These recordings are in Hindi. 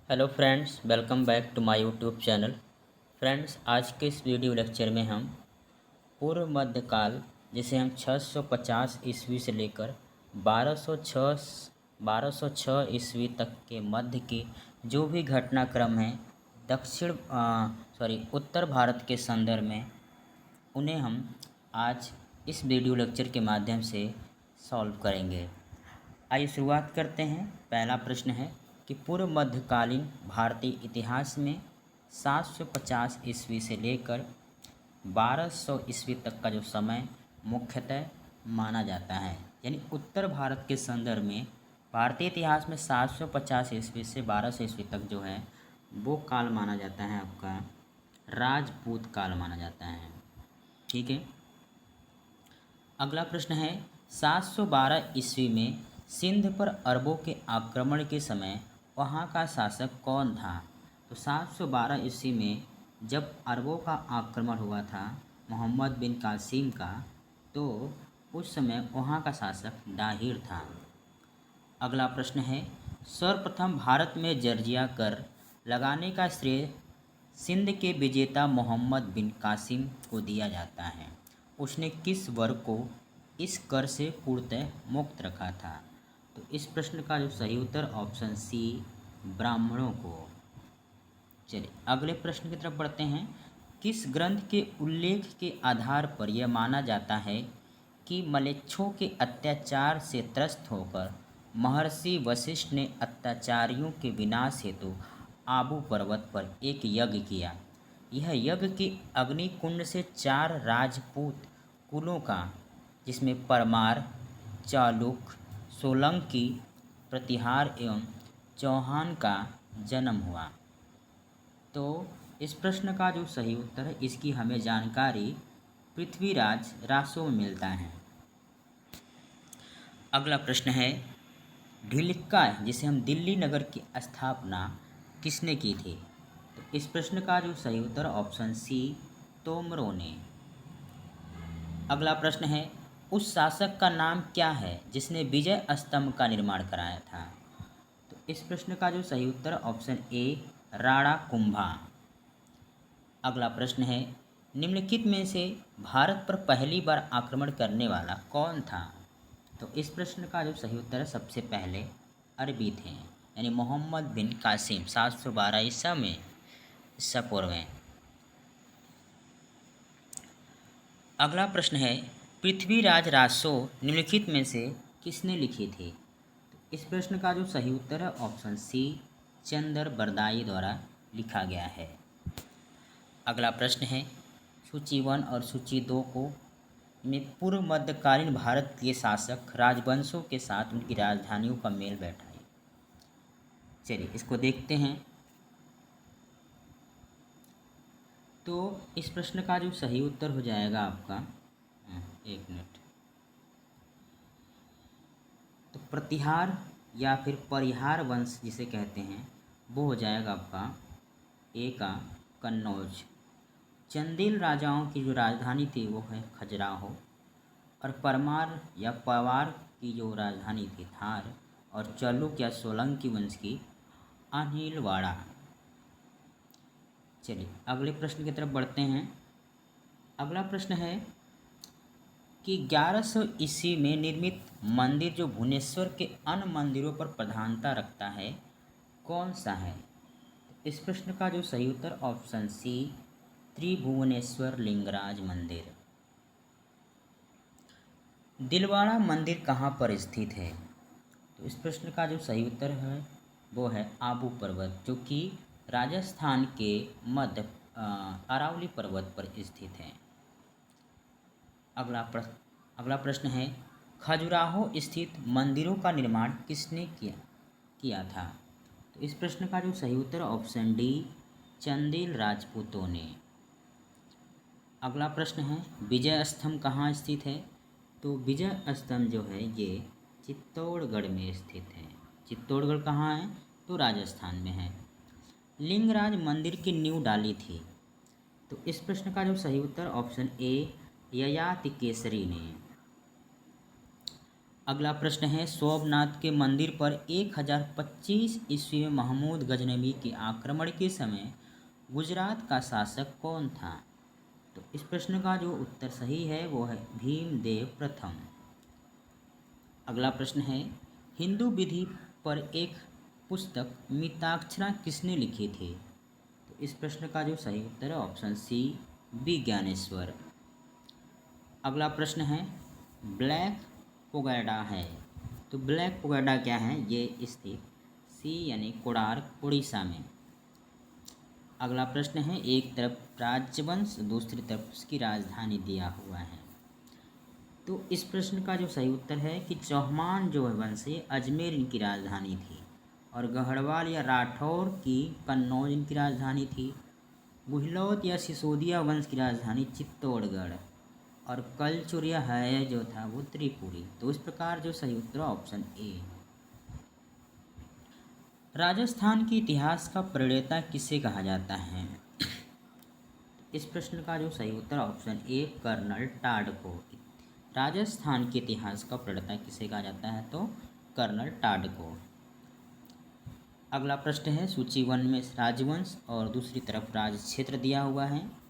Hello friends, welcome back to my YouTube channel. Friends, आज के इस वीडियो लेक्चर में हम पूर्व मध्यकाल, जिसे हम 650 ईस्वी से लेकर 1206 ईस्वी तक के मध्य के जो भी घटनाक्रम हैं उत्तर भारत के संदर्भ में, उन्हें हम आज इस वीडियो लेक्चर के माध्यम से सॉल्व करेंगे। आइए शुरुआत करते हैं। पहला प्रश्न है कि पूर्व मध्यकालीन भारतीय इतिहास में 750 ईस्वी से लेकर 1200 ईस्वी तक का जो समय मुख्यतः माना जाता है, यानी उत्तर भारत के संदर्भ में भारतीय इतिहास में 750 ईस्वी से 1200 ईस्वी तक जो है वो काल माना जाता है, आपका राजपूत काल माना जाता है। ठीक है। अगला प्रश्न है 712 ईस्वी में सिंध पर अरबों के आक्रमण के समय वहाँ का शासक कौन था? तो 712 ईस्वी में जब अरबों का आक्रमण हुआ था मोहम्मद बिन कासिम का, तो उस समय वहाँ का शासक दाहिर था। अगला प्रश्न है सर्वप्रथम भारत में जर्जिया कर लगाने का श्रेय सिंध के विजेता मोहम्मद बिन कासिम को दिया जाता है। उसने किस वर्ग को इस कर से पूर्णतः मुक्त रखा था? तो इस प्रश्न का जो सही उत्तर ऑप्शन सी, ब्राह्मणों को। चलिए अगले प्रश्न की तरफ बढ़ते हैं। किस ग्रंथ के उल्लेख के आधार पर यह माना जाता है कि मलेच्छों के अत्याचार से त्रस्त होकर महर्षि वशिष्ठ ने अत्याचारियों के विनाश हेतु आबू पर्वत पर एक यज्ञ किया? यह यज्ञ के अग्निकुंड से 4 राजपूत कुलों का, जिसमें परमार, चालुक, सोलंकी, प्रतिहार एवं चौहान का जन्म हुआ। तो इस प्रश्न का जो सही उत्तर है, इसकी हमें जानकारी पृथ्वीराज रासो में मिलता है। अगला प्रश्न है ढिल्का, जिसे हम दिल्ली नगर की स्थापना किसने की थी? तो इस प्रश्न का जो सही उत्तर ऑप्शन सी, तोमरों ने। अगला प्रश्न है उस शासक का नाम क्या है जिसने विजय स्तंभ का निर्माण कराया था? तो इस प्रश्न का जो सही उत्तर ऑप्शन ए, राणा कुंभा। अगला प्रश्न है निम्नलिखित में से भारत पर पहली बार आक्रमण करने वाला कौन था? तो इस प्रश्न का जो सही उत्तर है सबसे पहले अरबी थे, यानी मोहम्मद बिन कासिम 712 ईसा पूर्व में। अगला प्रश्न है पृथ्वीराज रासो निम्नलिखित में से किसने लिखी थी? तो इस प्रश्न का जो सही उत्तर है ऑप्शन सी, चंदर बरदाई द्वारा लिखा गया है। अगला प्रश्न है सूची 1 और सूची 2 को में पूर्व मध्यकालीन भारत के शासक राजवंशों के साथ उनकी राजधानियों का मेल बैठाइए। चलिए इसको देखते हैं। तो इस प्रश्न का जो सही उत्तर हो जाएगा आपका, एक मिनट, तो प्रतिहार या फिर परिहार वंश जिसे कहते हैं वो हो जाएगा आपका ए का कन्नौज। चंदेल राजाओं की जो राजधानी थी वो है खजुराहो, और परमार या पवार की जो राजधानी थी थार, और चालुक या सोलंकी वंश की अनिलवाड़ा। चलिए अगले प्रश्न की तरफ बढ़ते हैं। अगला प्रश्न है कि 1100 ईस्वी में निर्मित मंदिर जो भुवनेश्वर के अन्य मंदिरों पर प्रधानता रखता है कौन सा है? इस प्रश्न का जो सही उत्तर ऑप्शन सी, त्रिभुवनेश्वर लिंगराज मंदिर। दिलवाड़ा मंदिर कहाँ पर स्थित है? तो इस प्रश्न का जो सही उत्तर है वो है आबू पर्वत, जो कि राजस्थान के मध्य अरावली पर्वत पर स्थित है। अगला प्रश्न है खजुराहो स्थित मंदिरों का निर्माण किसने किया था? तो इस प्रश्न का जो सही उत्तर ऑप्शन डी, चंदेल राजपूतों ने। अगला प्रश्न है विजय स्तंभ कहाँ स्थित है? तो विजय स्तंभ जो है ये चित्तौड़गढ़ में स्थित है। चित्तौड़गढ़ कहाँ है? तो राजस्थान में है। लिंगराज मंदिर की नींव डाली थी? तो इस प्रश्न का जो सही उत्तर ऑप्शन ए, ययाति केसरी ने। अगला प्रश्न है, सोमनाथ के मंदिर पर 1025 ईस्वी में महमूद गजनवी के आक्रमण के समय गुजरात का शासक कौन था? तो इस प्रश्न का जो उत्तर सही है वो है भीमदेव प्रथम। अगला प्रश्न है, हिंदू विधि पर एक पुस्तक मिताक्षरा किसने लिखी थी? तो इस प्रश्न का जो सही उत्तर है ऑप्शन सी विज्ञानेश्वर। अगला प्रश्न है, ब्लैक पोगैडा है, तो ब्लैक पोगैडा क्या है? ये स्थित सी यानी कोणार्क उड़ीसा में। अगला प्रश्न है, एक तरफ राजवंश दूसरी तरफ उसकी राजधानी दिया हुआ है, तो इस प्रश्न का जो सही उत्तर है कि चौहान जो वंश है अजमेर इनकी राजधानी थी, और गढ़वाल या राठौर की कन्नौज इनकी राजधानी थी। गुहलोत या सिसोदिया वंश की राजधानी चित्तौड़गढ़, और कलचुरिया है जो था वो त्रिपुरी। तो इस प्रकार जो सही उत्तर ऑप्शन ए। राजस्थान के इतिहास का प्रणेता किसे कहा जाता है? इस प्रश्न का जो सही उत्तर ऑप्शन ए कर्नल टाड को। राजस्थान के इतिहास का प्रणेता किसे कहा जाता है? तो कर्नल टाड को। अगला प्रश्न है, सूची 1 में राजवंश और दूसरी तरफ राज क्षेत्र दिया हुआ है,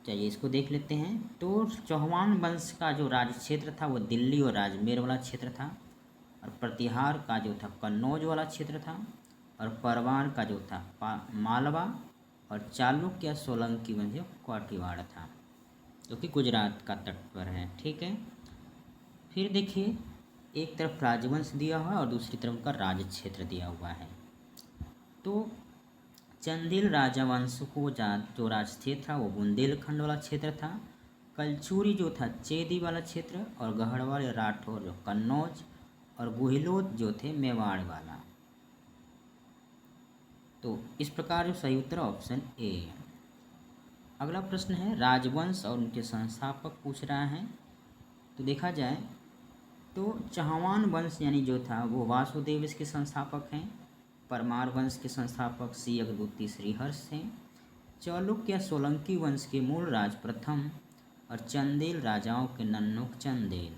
चलिए इसको देख लेते हैं। तो चौहान वंश का जो राज क्षेत्र था वो दिल्ली और राजमेर वाला क्षेत्र था, और प्रतिहार का जो था कन्नौज वाला क्षेत्र था, और परवार का जो था मालवा, और चालुक्य या सोलंकी वंश काठियावाड़ था, जो कि गुजरात का तट पर है। ठीक है, फिर देखिए एक तरफ राजवंश दिया हुआ है और दूसरी तरफ का राज क्षेत्र दिया हुआ है। तो चंदेल राजवंश को जो राज क्षेत्र था वो बुंदेलखंड वाला क्षेत्र था, कलचुरी जो था चेदी वाला क्षेत्र, और गढ़वाल या राठौर जो कन्नौज, और गुहिलोत जो थे मेवाड़ वाला। तो इस प्रकार जो सही उत्तर ऑप्शन ए। अगला प्रश्न है, राजवंश और उनके संस्थापक पूछ रहा है। तो देखा जाए तो चौहान वंश यानी जो था वो वासुदेव इसके संस्थापक हैं, परमार वंश के संस्थापक सी अगदूती श्रीहर्ष थे, चालुक्य या सोलंकी वंश के मूल राज प्रथम, और चंदेल राजाओं के नन्नुक चंदेल।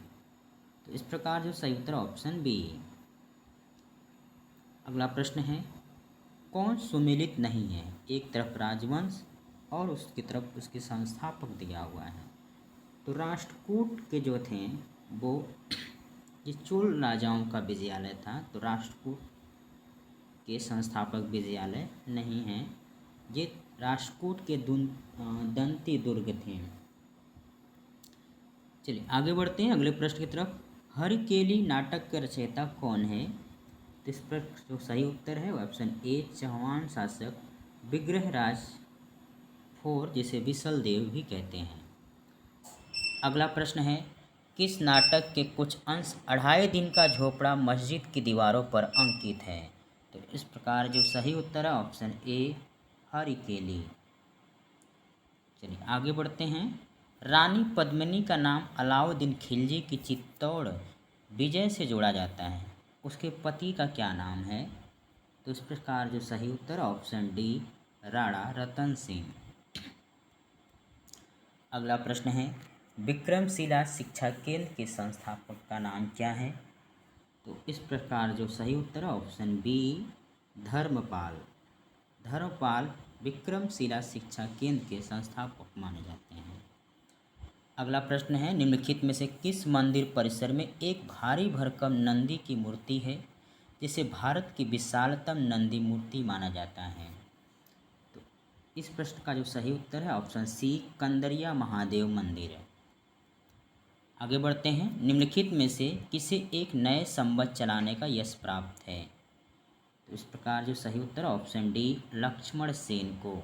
तो इस प्रकार जो सही उत्तर ऑप्शन बी। अगला प्रश्न है, कौन सुमेलित नहीं है? एक तरफ राजवंश और उसकी तरफ उसके संस्थापक दिया हुआ है। तो राष्ट्रकूट के जो थे वो ये चोल राजाओं का विजयालय था, तो राष्ट्रकूट के संस्थापक विजयालय नहीं हैं, ये राष्ट्रकूट के दंती दुर्ग थे। चलिए आगे बढ़ते हैं अगले प्रश्न की तरफ। हरकेली नाटक के रचयिता कौन है? तो इस पर जो सही उत्तर है ऑप्शन ए चौहान शासक विग्रहराज फोर, जिसे विसल देव भी कहते हैं। अगला प्रश्न है, किस नाटक के कुछ अंश 2.5 दिन का झोपड़ा मस्जिद की दीवारों पर अंकित है? तो इस प्रकार जो सही उत्तर है ऑप्शन ए हरकेली। चलिए आगे बढ़ते हैं। रानी पद्मिनी का नाम अलाउद्दीन खिलजी की चित्तौड़ विजय से जोड़ा जाता है, उसके पति का क्या नाम है? तो इस प्रकार जो सही उत्तर ऑप्शन डी राणा रतन सिंह। अगला प्रश्न है, विक्रमशिला शिक्षा केंद्र के संस्थापक का नाम क्या है? तो इस प्रकार जो सही उत्तर है ऑप्शन बी धर्मपाल। धर्मपाल विक्रमशिला शिक्षा केंद्र के संस्थापक माने जाते हैं। अगला प्रश्न है, निम्नलिखित में से किस मंदिर परिसर में एक भारी भरकम नंदी की मूर्ति है जिसे भारत की विशालतम नंदी मूर्ति माना जाता है? तो इस प्रश्न का जो सही उत्तर है ऑप्शन सी कंदरिया महादेव मंदिर है। आगे बढ़ते हैं, निम्नलिखित में से किसे एक नए संवत चलाने का यश प्राप्त है? तो इस प्रकार जो सही उत्तर ऑप्शन डी लक्ष्मण सेन को।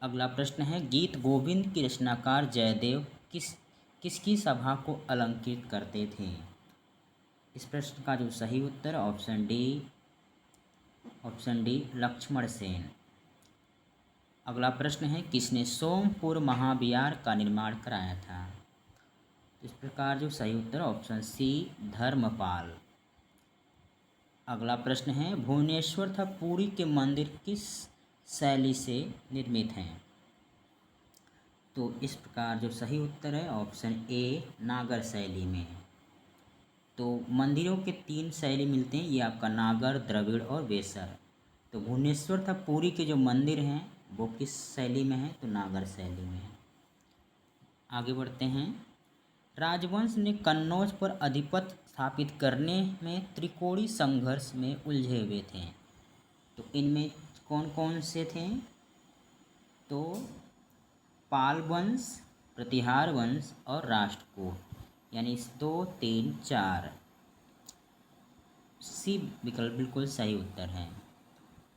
अगला प्रश्न है, गीत गोविंद की रचनाकार जयदेव किसकी सभा को अलंकृत करते थे? इस प्रश्न का जो सही उत्तर ऑप्शन डी लक्ष्मण सेन। अगला प्रश्न है, किसने सोमपुर महाविहार का निर्माण कराया था? इस प्रकार जो सही उत्तर ऑप्शन सी धर्मपाल। अगला प्रश्न है, भुवनेश्वर तथा पुरी के मंदिर किस शैली से निर्मित हैं? तो इस प्रकार जो सही उत्तर है ऑप्शन ए नागर शैली में है। तो मंदिरों के 3 शैली मिलते हैं, ये आपका नागर, द्रविड़ और वेसर। तो भुवनेश्वर था पुरी के जो मंदिर हैं वो किस शैली में है, तो नागर शैली में है। आगे बढ़ते हैं। राजवंश ने कन्नौज पर अधिपत्य स्थापित करने में त्रिकोणी संघर्ष में उलझे हुए थे। तो इनमें कौन कौन से थे, तो पाल वंश, प्रतिहार वंश और राष्ट्रकूट, यानी 2, 3, 4 सी विकल्प बिल्कुल सही उत्तर है।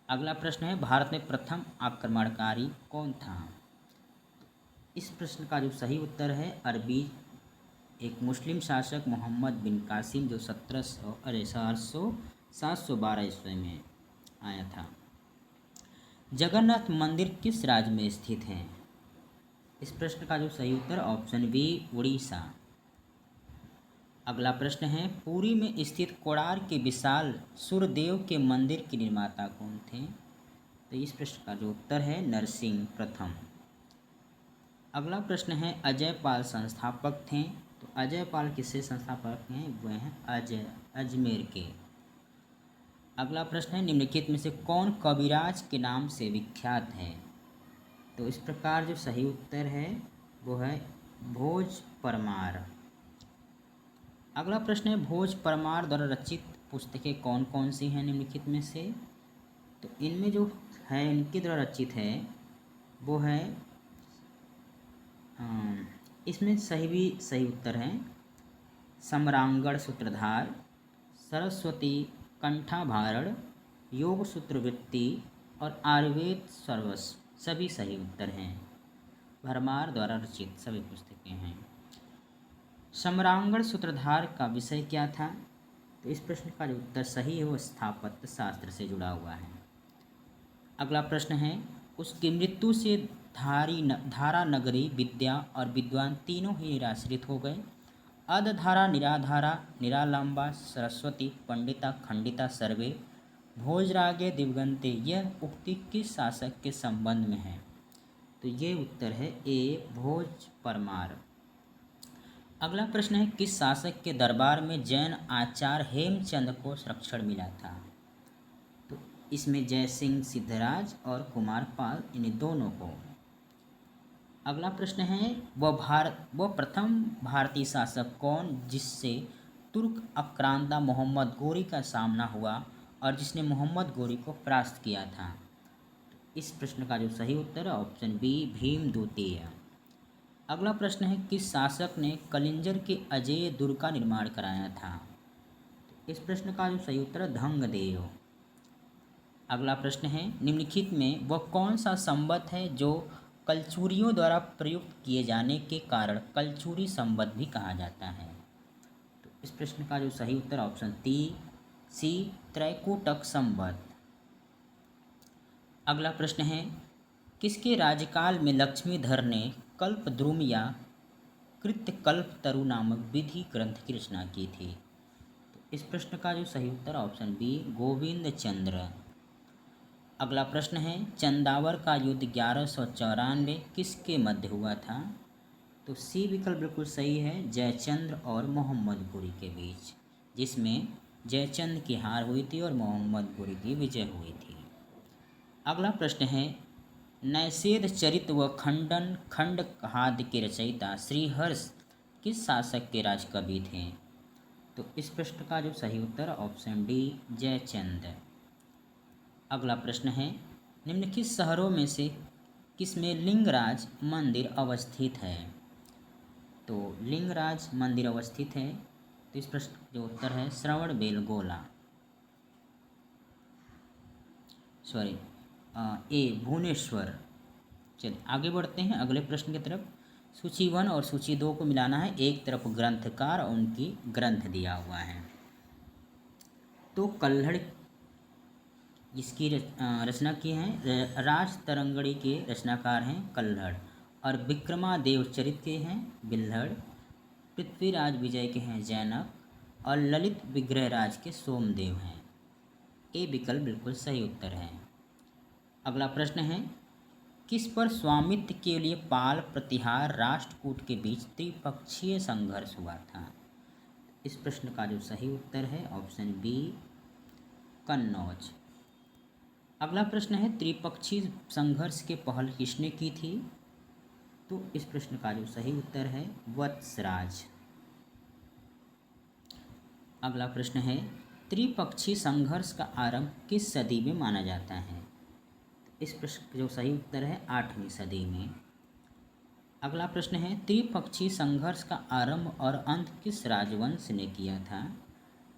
अगला प्रश्न है, भारत में प्रथम आक्रमणकारी कौन था। इस प्रश्न का जो सही उत्तर है अरबी एक मुस्लिम शासक मोहम्मद बिन कासिम, जो 712 ईस्वी में आया था। जगन्नाथ मंदिर किस राज्य में स्थित है। इस प्रश्न का जो सही उत्तर ऑप्शन बी उड़ीसा। अगला प्रश्न है, पुरी में स्थित कोणार्क के विशाल सूर्यदेव के मंदिर के निर्माता कौन थे। तो इस प्रश्न का जो उत्तर है नरसिंह प्रथम। अगला प्रश्न है, अजय पाल संस्थापक थे। तो अजय पाल किससे संस्थापक हैं, वह हैं अजमेर के। अगला प्रश्न है, निम्नलिखित में से कौन कविराज के नाम से विख्यात है। तो इस प्रकार जो सही उत्तर है वो है भोज परमार। अगला प्रश्न है, भोज परमार द्वारा रचित पुस्तकें कौन कौन सी हैं निम्नलिखित में से। तो इनमें जो है इनके द्वारा रचित है वो है इसमें सही उत्तर हैं सम्रांगण सूत्रधार, सरस्वती कंठाभारण, योग सूत्रवृत्ति और आयुर्वेद सर्वस्व, सभी सही उत्तर हैं। भरमार द्वारा रचित सभी पुस्तकें हैं। सम्रांगण सूत्रधार का विषय क्या था। तो इस प्रश्न का जो उत्तर सही है वो स्थापत्य शास्त्र से जुड़ा हुआ है। अगला प्रश्न है, उसकी मृत्यु से धारा नगरी विद्या और विद्वान तीनों ही निराश्रित हो गए। अधधारा निराधारा निरालंबा सरस्वती पंडिता खंडिता सर्वे भोजरागे दिवगंते, यह उक्ति किस शासक के संबंध में है। तो ये उत्तर है ए भोज परमार। अगला प्रश्न है, किस शासक के दरबार में जैन आचार्य हेमचंद को संरक्षण मिला था। तो इसमें जयसिंह सिद्धराज और कुमारपाल, इन दोनों को। अगला प्रश्न है, वह प्रथम भारतीय शासक कौन जिससे तुर्क आक्रांता मोहम्मद गोरी का सामना हुआ और जिसने मोहम्मद गोरी को परास्त किया था। इस प्रश्न का जो सही उत्तर है ऑप्शन बी भीम द्वितीय। अगला प्रश्न है, किस शासक ने कलिंजर के अजेय दुर्ग का निर्माण कराया था। इस प्रश्न का जो सही उत्तर है धंगदेव। अगला प्रश्न है, निम्नलिखित में वह कौन सा संवत है जो कलचुरियों द्वारा प्रयुक्त किए जाने के कारण कलचुरी संवत भी कहा जाता है। तो इस प्रश्न का जो सही उत्तर ऑप्शन सी त्रैकूटक संवत। अगला प्रश्न है, किसके राज्यकाल में लक्ष्मीधर ने कल्पद्रुम या कृत्यकल्पतरु नामक विधि ग्रंथ की रचना की थी। तो इस प्रश्न का जो सही उत्तर ऑप्शन बी गोविंद चंद्र। अगला प्रश्न है, चंदावर का युद्ध 1194 किसके मध्य हुआ था। तो सी विकल्प बिल्कुल सही है, जयचंद्र और मोहम्मद गोरी के बीच, जिसमें जयचंद की हार हुई थी और मोहम्मद गोरी की विजय हुई थी। अगला प्रश्न है, नैषेध चरित व खंड कहाद के रचयिता श्रीहर्ष किस शासक के राजकवि थे। तो इस प्रश्न का जो सही उत्तर ऑप्शन डी जयचंद। अगला प्रश्न है, निम्नलिखित शहरों में से किसमें लिंगराज मंदिर अवस्थित है। तो लिंगराज मंदिर अवस्थित है। तो इस प्रश्न जो उत्तर है श्रवणबेलगोला, ए भुवनेश्वर। चलिए आगे बढ़ते हैं अगले प्रश्न की तरफ। सूची 1 और सूची 2 को मिलाना है। एक तरफ ग्रंथकार और उनकी ग्रंथ दिया हुआ है। तो कल्हड़ जिसकी रचना की है राज तरंगड़ी के रचनाकार हैं कल्हड़, और विक्रमादेव चरित के हैं बिल्हड़, पृथ्वीराज विजय के हैं जैनक, और ललित विग्रहराज के सोमदेव हैं। ए विकल्प बिल्कुल सही उत्तर है। अगला प्रश्न है, किस पर स्वामित्व के लिए पाल प्रतिहार राष्ट्रकूट के बीच त्रिपक्षीय संघर्ष हुआ था। इस प्रश्न का जो सही उत्तर है ऑप्शन बी कन्नौज। अगला प्रश्न है त्रिपक्षीय संघर्ष की पहल किसने की थी? तो इस प्रश्न का जो सही उत्तर है वत्सराज। अगला प्रश्न है त्रिपक्षीय संघर्ष का आरंभ किस सदी में माना जाता है? इस प्रश्न का जो सही उत्तर है 8वीं सदी में। अगला प्रश्न है त्रिपक्षीय संघर्ष का आरंभ और अंत किस राजवंश ने किया था?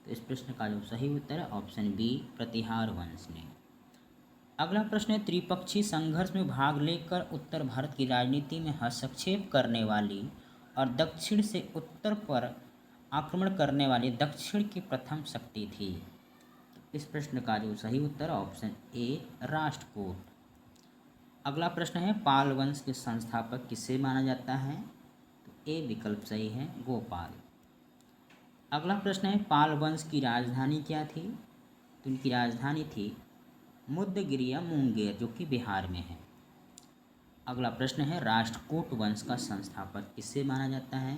तो इस प्रश्न का जो सही उत्तर है ऑप्शन बी प्रतिहार वंश ने। अगला प्रश्न है त्रिपक्षीय संघर्ष में भाग लेकर उत्तर भारत की राजनीति में हस्तक्षेप करने वाली और दक्षिण से उत्तर पर आक्रमण करने वाली दक्षिण की प्रथम शक्ति थी। इस प्रश्न का जो सही उत्तर ऑप्शन ए राष्ट्रकूट। अगला प्रश्न है पाल वंश के संस्थापक किसे माना जाता है? तो ए विकल्प सही है गोपाल। अगला प्रश्न है पाल वंश की राजधानी क्या थी? तो उनकी राजधानी थी मुद्दगिरिया मुंगेर जो कि बिहार में है। अगला प्रश्न है राष्ट्रकूट वंश का संस्थापक किसे माना जाता है?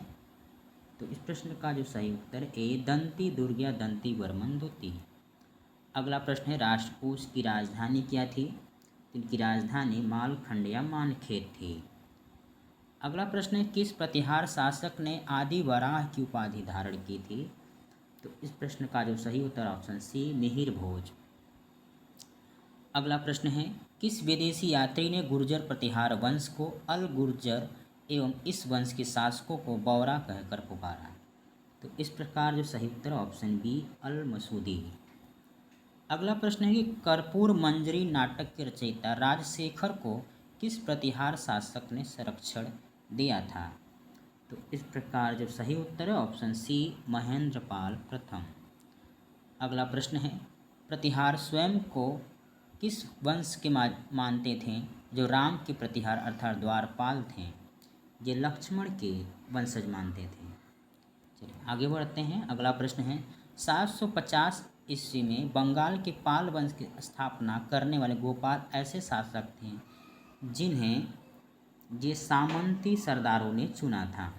तो इस प्रश्न का जो सही उत्तर ए दंती दुर्गा दंती वर्मन द्वितीय। अगला प्रश्न है राष्ट्रकूट की राजधानी क्या थी? इनकी राजधानी मालखंड या मानखेत थी। अगला प्रश्न है किस प्रतिहार शासक ने आदि वराह की उपाधि धारण की थी? तो इस प्रश्न का जो सही उत्तर ऑप्शन सी मिहिर भोज। अगला प्रश्न है किस विदेशी यात्री ने गुर्जर प्रतिहार वंश को अल गुर्जर एवं इस वंश के शासकों को बौरा कहकर पुकारा? तो इस प्रकार जो सही उत्तर ऑप्शन बी अल मसूदी। अगला प्रश्न है कि कर्पूर मंजरी नाटक के रचयिता राजशेखर को किस प्रतिहार शासक ने संरक्षण दिया था? तो इस प्रकार जो सही उत्तर है ऑप्शन सी महेंद्रपाल प्रथम। अगला प्रश्न है प्रतिहार स्वयं को किस वंश के मानते थे जो राम के प्रतिहार अर्थात द्वारपाल थे? ये लक्ष्मण के वंशज मानते थे। चलिए आगे बढ़ते हैं। अगला प्रश्न है 750 ईस्वी में बंगाल के पाल वंश की स्थापना करने वाले गोपाल ऐसे शासक थे जिन्हें ये सामंती सरदारों ने चुना था।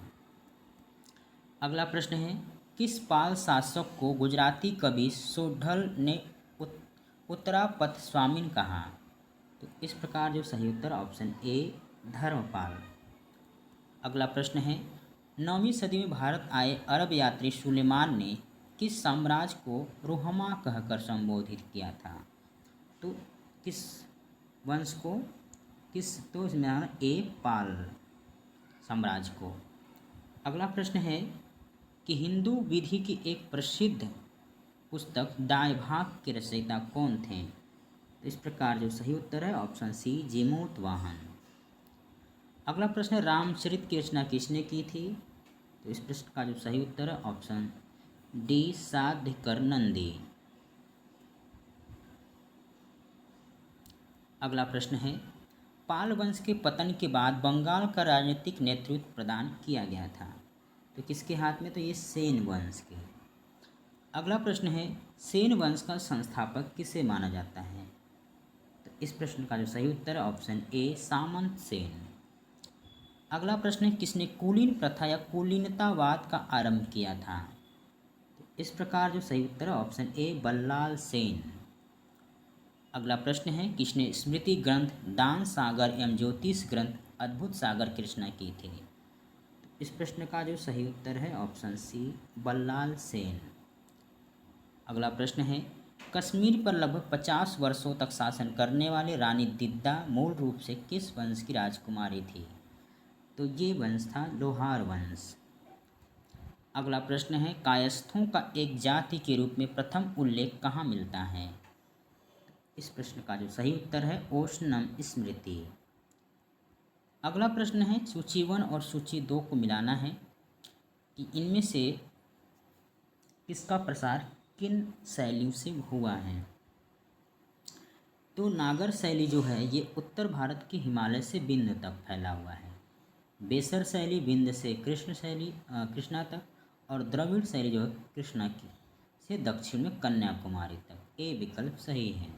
अगला प्रश्न है किस पाल शासक को गुजराती कवि सोढल ने उत्तरापथ स्वामीन कहा? तो इस प्रकार जो सही उत्तर ऑप्शन ए धर्मपाल। अगला प्रश्न है 9वीं सदी में भारत आए अरब यात्री सुलेमान ने किस साम्राज्य को रोहमा कहकर संबोधित किया था? तो किस वंश को तो इसमें ए पाल साम्राज्य को। अगला प्रश्न है कि हिंदू विधि की एक प्रसिद्ध पुस्तक दायभाग के रचयिता कौन थे? तो इस प्रकार जो सही उत्तर है ऑप्शन सी जीमूतवाहन। अगला प्रश्न है रामचरित की रचना किसने की थी? तो इस प्रश्न का जो सही उत्तर है ऑप्शन डी साध्यकर नंदी। अगला प्रश्न है पाल वंश के पतन के बाद बंगाल का राजनीतिक नेतृत्व प्रदान किया गया था। तो किसके हाथ में? तो ये सेन वंश के। अगला प्रश्न है सेन वंश का संस्थापक किसे माना जाता है? तो इस प्रश्न का जो सही उत्तर है ऑप्शन ए सामंत सेन। अगला प्रश्न है किसने कुलीन प्रथा या कुलीनतावाद का आरंभ किया था? तो इस प्रकार जो सही उत्तर है ऑप्शन ए बल्लाल सेन। अगला प्रश्न है किसने स्मृति ग्रंथ दान सागर एवं ज्योतिष ग्रंथ अद्भुत सागर की रचना की थी? तो इस प्रश्न का जो सही उत्तर है ऑप्शन सी बल्लाल सेन। अगला प्रश्न है कश्मीर पर लगभग 50 वर्षों तक शासन करने वाली रानी दिद्दा मूल रूप से किस वंश की राजकुमारी थी? तो ये वंश था लोहार वंश। अगला प्रश्न है कायस्थों का एक जाति के रूप में प्रथम उल्लेख कहाँ मिलता है? इस प्रश्न का जो सही उत्तर है ओशनम स्मृति। अगला प्रश्न है सूची 1 और सूची 2 को मिलाना है कि इनमें से किसका प्रसार किन शैलियों से हुआ है। तो नागर शैली जो है ये उत्तर भारत के हिमालय से विंध्य तक फैला हुआ है। बेसर शैली विंध्य से कृष्णा तक और द्रविड़ शैली जो है कृष्णा की से दक्षिण में कन्याकुमारी तक। ए विकल्प सही है।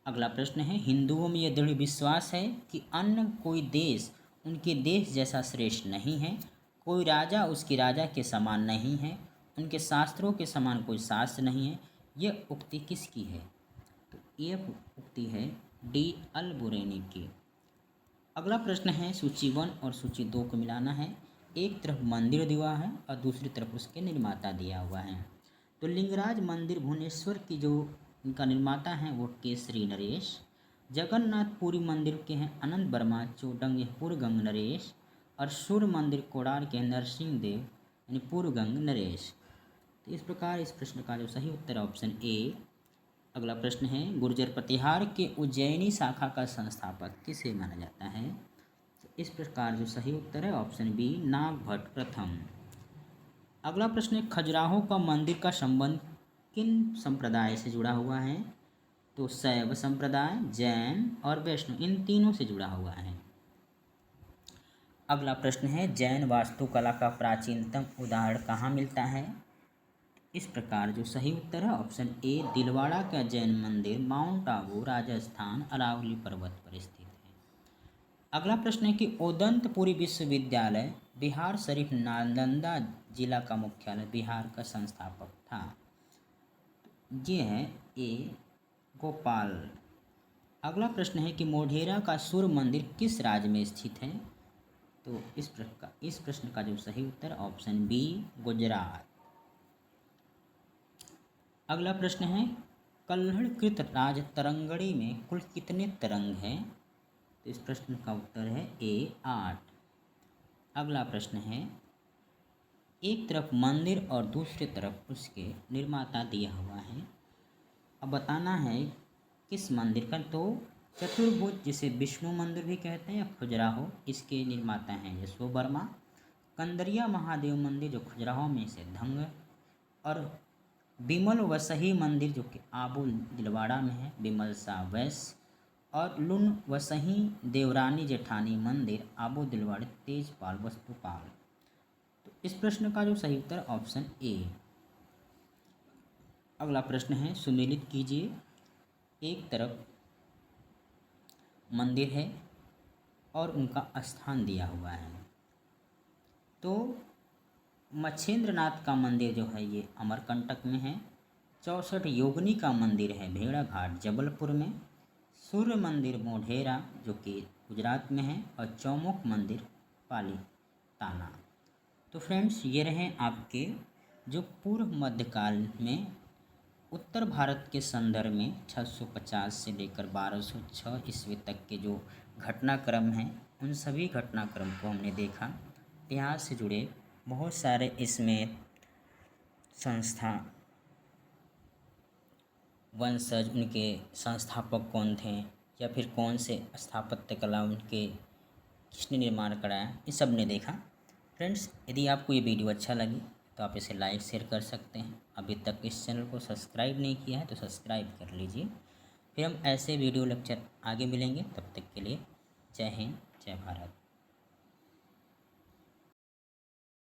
अगला प्रश्न है हिंदुओं में यह दृढ़ विश्वास है कि अन्य कोई देश उनके देश जैसा श्रेष्ठ नहीं है, कोई राजा उसके राजा के समान नहीं है उनके शास्त्रों के समान कोई शास्त्र नहीं है। यह उक्ति किसकी है? तो ये उक्ति है डी अल्बुरेनी की। अगला प्रश्न है, सूची 1 और सूची 2 को मिलाना है। एक तरफ मंदिर दिया है और दूसरी तरफ उसके निर्माता दिया हुआ है। तो लिंगराज मंदिर भुवनेश्वर की जो इनका निर्माता हैं वो केसरी नरेश। जगन्नाथपुरी मंदिर के हैं अनंत वर्मा चौडंग पूर्वगंग नरेश। और सूर्य मंदिर कोडार के नरसिंह देव यानी पूर्वगंग नरेश। तो इस प्रकार इस प्रश्न का जो सही उत्तर है ऑप्शन ए। अगला प्रश्न है, गुर्जर प्रतिहार के उज्जैनी शाखा का संस्थापक किसे माना जाता है? तो इस प्रकार जो सही उत्तर है ऑप्शन बी, नागभट्ट प्रथम। अगला प्रश्न है, खजुराहो का मंदिर का संबंध किन संप्रदाय से जुड़ा हुआ है? तो शैव संप्रदाय, जैन और वैष्णव, इन तीनों से जुड़ा हुआ है। अगला प्रश्न है, जैन वास्तुकला का प्राचीनतम उदाहरण कहाँ मिलता है? इस प्रकार जो सही उत्तर है ऑप्शन ए, दिलवाड़ा का जैन मंदिर माउंट आबू राजस्थान अरावली पर्वत पर स्थित है। अगला प्रश्न है कि ओदंतपुरी विश्वविद्यालय बिहार शरीफ नालंदा जिला का मुख्यालय बिहार का संस्थापक था। ये है ए, गोपाल। अगला प्रश्न है कि मोढेरा का सूर्य मंदिर किस राज्य में स्थित है? तो इस प्रश्न का जो सही उत्तर ऑप्शन बी, गुजरात। अगला प्रश्न है, कल्हड़कृत राज तरंगड़ी में कुल कितने तरंग हैं? तो इस प्रश्न का उत्तर है ए, 8। अगला प्रश्न है, एक तरफ मंदिर और दूसरी तरफ उसके निर्माता दिया हुआ है। अब बताना है किस मंदिर का। तो चतुर्भुज, जिसे विष्णु मंदिर भी कहते हैं, या खजुराहो, इसके निर्माता हैं यशो वर्मा। कंदरिया महादेव मंदिर जो खजुराहो में से धंग। और बिमल वसही मंदिर जो कि आबू दिलवाड़ा में है, बिमल शाह वैश्य। और लुन वसही देवरानी जेठानी मंदिर आबू दिलवाड़ा तेजपाल वस्तुपाल। तो इस प्रश्न का जो सही उत्तर ऑप्शन ए। अगला प्रश्न है, सुमेलित कीजिए। एक तरफ मंदिर है और उनका स्थान दिया हुआ है। तो मच्छेंद्रनाथ का मंदिर जो है ये अमरकंटक में है। 64 योगिनी का मंदिर है भेड़ाघाट जबलपुर में। सूर्य मंदिर मोढेरा जो कि गुजरात में है। और चौमुख मंदिर पालीताना। तो फ्रेंड्स, ये रहे आपके जो पूर्व मध्यकाल में उत्तर भारत के संदर्भ में 650 से लेकर 1206 ईस्वी तक के जो घटनाक्रम हैं, उन सभी घटनाक्रम को हमने देखा। इतिहास से जुड़े बहुत सारे इसमें संस्था, वंशज, उनके संस्थापक कौन थे, या फिर कौन से स्थापत्य कला उनके किसने निर्माण कराया, ये सब ने देखा। फ्रेंड्स, यदि आपको ये वीडियो अच्छा लगे तो आप इसे लाइक शेयर कर सकते हैं। अभी तक इस चैनल को सब्सक्राइब नहीं किया है तो सब्सक्राइब कर लीजिए। फिर हम ऐसे वीडियो लेक्चर आगे मिलेंगे। तब तक के लिए जय हिंद, जय भारत।